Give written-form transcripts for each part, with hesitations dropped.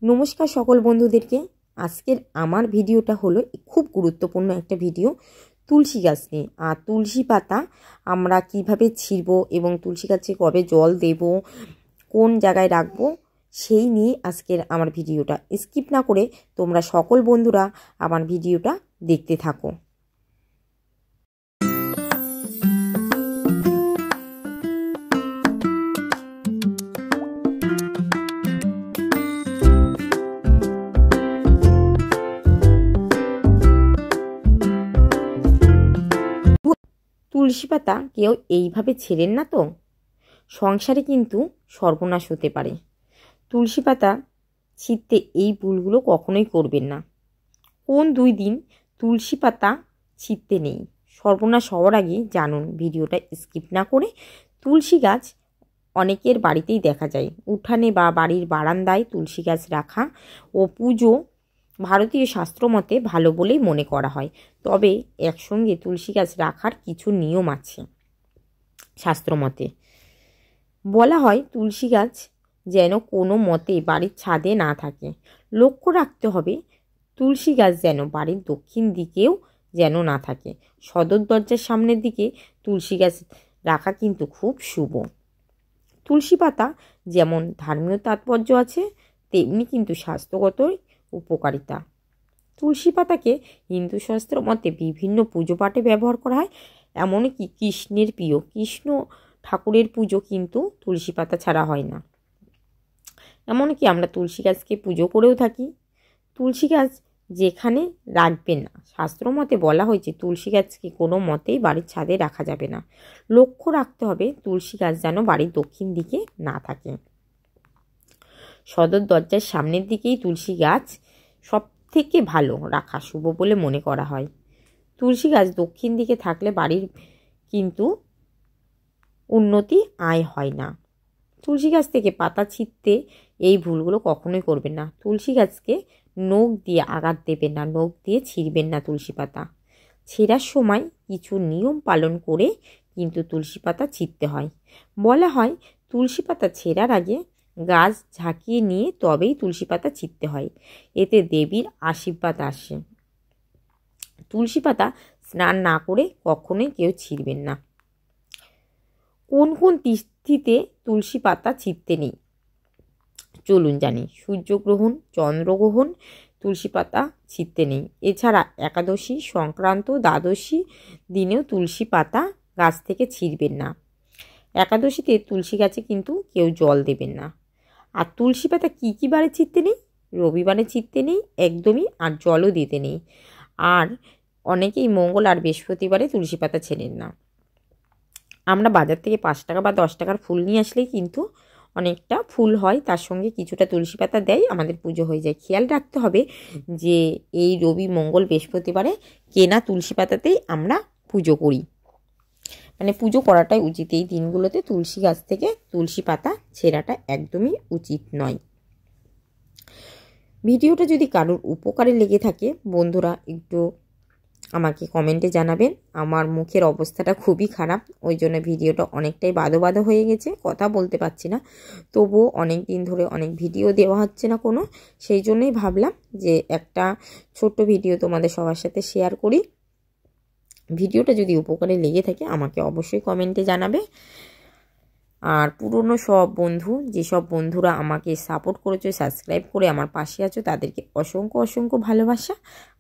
নমস্কার সকল বন্ধুদেরকে। আজকের আমার ভিডিওটা হলো খুব গুরুত্বপূর্ণ একটা ভিডিও তুলসী গাছ নিয়ে। আর তুলসী পাতা আমরা কিভাবে ছিঁড়ব এবং তুলসী গাছে কবে জল দেব, কোন জায়গায় রাখবো, সেই নিয়ে আজকের আমার ভিডিওটা। স্কিপ না করে তোমরা সকল বন্ধুরা আমার ভিডিওটা দেখতে থাকো। তুলসী পাতা কেউ এইভাবে ছেড়েন না তো, সংসারে কিন্তু সর্বনাশ হতে পারে। তুলসী পাতা ছিঁড়তে এই ভুলগুলো কখনোই করবেন না। কোন 2 দিন তুলসী পাতা ছিঁড়তে নেই, সর্বনাশ হওয়ার আগে জানুন। ভিডিওটা স্কিপ না করে। তুলসী গাছ অনেকের বাড়িতেই দেখা যায়, উঠানে বা বাড়ির বারান্দায় তুলসী গাছ রাখা ও পুজো ভারতীয় শাস্ত্র মতে ভালো বলেই মনে করা হয়। তবে একসঙ্গে তুলসী গাছ রাখার কিছু নিয়ম আছে। শাস্ত্র মতে বলা হয় তুলসী গাছ যেন কোনো মতে বাড়ির ছাদে না থাকে। লক্ষ্য রাখতে হবে তুলসী গাছ যেন বাড়ির দক্ষিণ দিকেও যেন না থাকে। সদর দরজার সামনের দিকে তুলসী গাছ রাখা কিন্তু খুব শুভ। তুলসী পাতা যেমন ধর্মীয় তাৎপর্য আছে, তেমনি কিন্তু স্বাস্থ্যগত উপকারিতা। তুলসী পাতাকে হিন্দু শাস্ত্র মতে বিভিন্ন পুজো পাঠে ব্যবহার করা হয়। এমনকি কৃষ্ণের প্রিয় কৃষ্ণ ঠাকুরের পুজো কিন্তু তুলসী পাতা ছাড়া হয় না। এমনকি আমরা তুলসী গাছকে পুজো করেও থাকি। তুলসী গাছ যেখানে রাখবেন না, শাস্ত্র মতে বলা হয়েছে তুলসী গাছকে কোনো মতেই বাড়ির ছাদে রাখা যাবে না। লক্ষ্য রাখতে হবে তুলসী গাছ যেন বাড়ির দক্ষিণ দিকে না থাকে। সদর দরজার সামনের দিকেই তুলসী গাছ সব থেকে ভালো রাখা শুভ বলে মনে করা হয়। তুলসী গাছ দক্ষিণ দিকে থাকলে বাড়ির কিন্তু উন্নতি আয় হয় না। তুলসী গাছ থেকে পাতা ছিঁড়তে এই ভুলগুলো কখনোই করবেন না। তুলসী গাছকে নখ দিয়ে আঘাত দেবেন না, নখ দিয়ে ছিঁড়বেন না তুলসী পাতা। ছেঁড়ার সময় কিছু নিয়ম পালন করে কিন্তু তুলসী পাতা ছিঁড়তে হয়। বলা হয় তুলসী পাতা ছেঁড়ার আগে গাছ ঝাঁকিয়ে নিয়ে তবেই তুলসী পাতা ছিঁড়তে হয়, এতে দেবীর আশীর্বাদ আসে। তুলসী পাতা স্নান না করে কখনোই কেউ ছিঁড়বেন না। কোন কোন তিথিতে তুলসী পাতা ছিঁড়তে নেই চলুন জানি। সূর্যগ্রহণ, চন্দ্রগ্রহণ তুলসী পাতা ছিঁড়তে নেই। এছাড়া একাদশী, সংক্রান্ত, দ্বাদশী দিনেও তুলসী পাতা গাছ থেকে ছিঁড়বেন না। একাদশীতে তুলসী গাছে কিন্তু কেউ জল দেবেন না। আর তুলসী পাতা কী বারে ছিঁড়তে নেই? রবিবারে ছিঁড়তে নেই একদমই, আর জলও দিতে নেই। আর অনেকেই মঙ্গল আর বৃহস্পতিবারে তুলসী পাতা ছেড়েন না। আমরা বাজার থেকে 5 টাকা বা 10 টাকার ফুল নিয়ে আসলেই কিন্তু অনেকটা ফুল হয়, তার সঙ্গে কিছুটা তুলসী পাতা দেয়, আমাদের পুজো হয়ে যায়। খেয়াল রাখতে হবে যে এই রবি, মঙ্গল, বৃহস্পতিবারে কেনা তুলসী পাতাতেই আমরা পুজো করি, মানে পুজো করাটাই উচিত। এই দিনগুলোতে তুলসী গাছ থেকে তুলসী পাতা ছেঁড়াটা একদমই উচিত নয়। ভিডিওটা যদি কারোর উপকারে লেগে থাকে বন্ধুরা একটু আমাকে কমেন্টে জানাবেন। আমার মুখের অবস্থাটা খুবই খারাপ, ওই জন্য ভিডিওটা অনেকটাই বাদো বাদো হয়ে গেছে, কথা বলতে পারছি না। তবুও অনেক দিন ধরে অনেক ভিডিও দেওয়া হচ্ছে না কোনো, সেই জন্যই ভাবলাম যে একটা ছোট্ট ভিডিও তোমাদের সবার সাথে শেয়ার করি। ভিডিওটা যদি উপকারে লেগে থাকে আমাকে অবশ্যই কমেন্টে জানাবে। আর পুরনো সব বন্ধু, যেসব বন্ধুরা আমাকে সাপোর্ট করেছো, সাবস্ক্রাইব করে আমার পাশে আছো, তাদেরকে অসংখ্য অসংখ্য ভালোবাসা।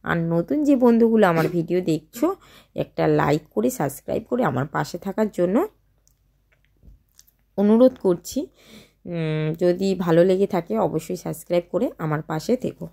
আর নতুন যে বন্ধুগুলো আমার ভিডিও দেখছো, একটা লাইক করে সাবস্ক্রাইব করে আমার পাশে থাকার জন্য অনুরোধ করছি। যদি ভালো লেগে থাকে অবশ্যই সাবস্ক্রাইব করে আমার পাশে থেকো।